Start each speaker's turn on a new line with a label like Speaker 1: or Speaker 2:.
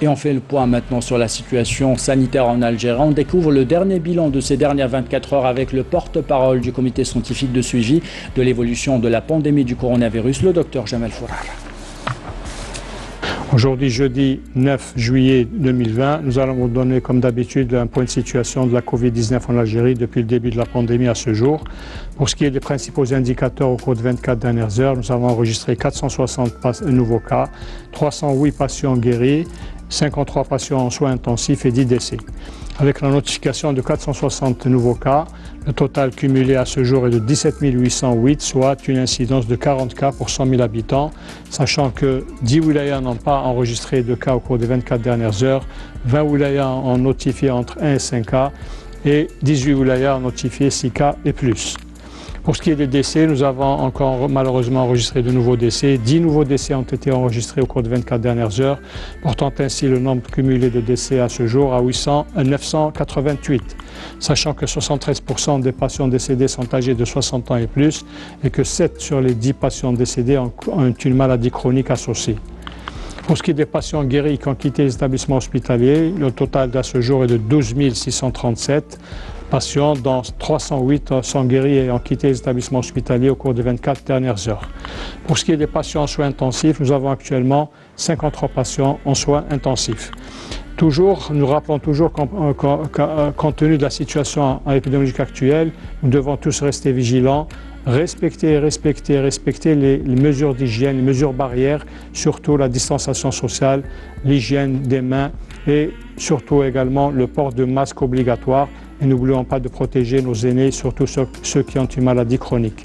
Speaker 1: Et on fait le point maintenant sur la situation sanitaire en Algérie. On découvre le dernier bilan de ces dernières 24 heures avec le porte-parole du comité scientifique de suivi de l'évolution de la pandémie du coronavirus, le docteur Jamal Fourar.
Speaker 2: Aujourd'hui, jeudi 9 juillet 2020, nous allons vous donner, comme d'habitude, un point de situation de la Covid-19 en Algérie depuis le début de la pandémie à ce jour. Pour ce qui est des principaux indicateurs au cours de 24 dernières heures, nous avons enregistré 460 nouveaux cas, 308 patients guéris, 53 patients en soins intensifs et 10 décès. Avec la notification de 460 nouveaux cas, le total cumulé à ce jour est de 17 808, soit une incidence de 40 cas pour 100 000 habitants, sachant que 10 wilayas n'ont pas enregistré de cas au cours des 24 dernières heures, 20 wilayas ont notifié entre 1 et 5 cas et 18 wilayas ont notifié 6 cas et plus. Pour ce qui est des décès, nous avons encore malheureusement enregistré de nouveaux décès. 10 nouveaux décès ont été enregistrés au cours de 24 dernières heures, portant ainsi le nombre cumulé de décès à ce jour à 988, sachant que 73% des patients décédés sont âgés de 60 ans et plus et que 7 sur les 10 patients décédés ont une maladie chronique associée. Pour ce qui est des patients guéris qui ont quitté les établissements hospitaliers, le total à ce jour est de 12 637 patients, dont 308 sont guéris et ont quitté les établissements hospitaliers au cours des 24 dernières heures. Pour ce qui est des patients en soins intensifs, nous avons actuellement 53 patients en soins intensifs. Nous rappelons toujours compte tenu de la situation épidémiologique actuelle, nous devons tous rester vigilants, respecter les mesures d'hygiène, les mesures barrières, surtout la distanciation sociale, l'hygiène des mains et surtout également le port de masque obligatoire. Et n'oublions pas de protéger nos aînés, surtout ceux qui ont une maladie chronique.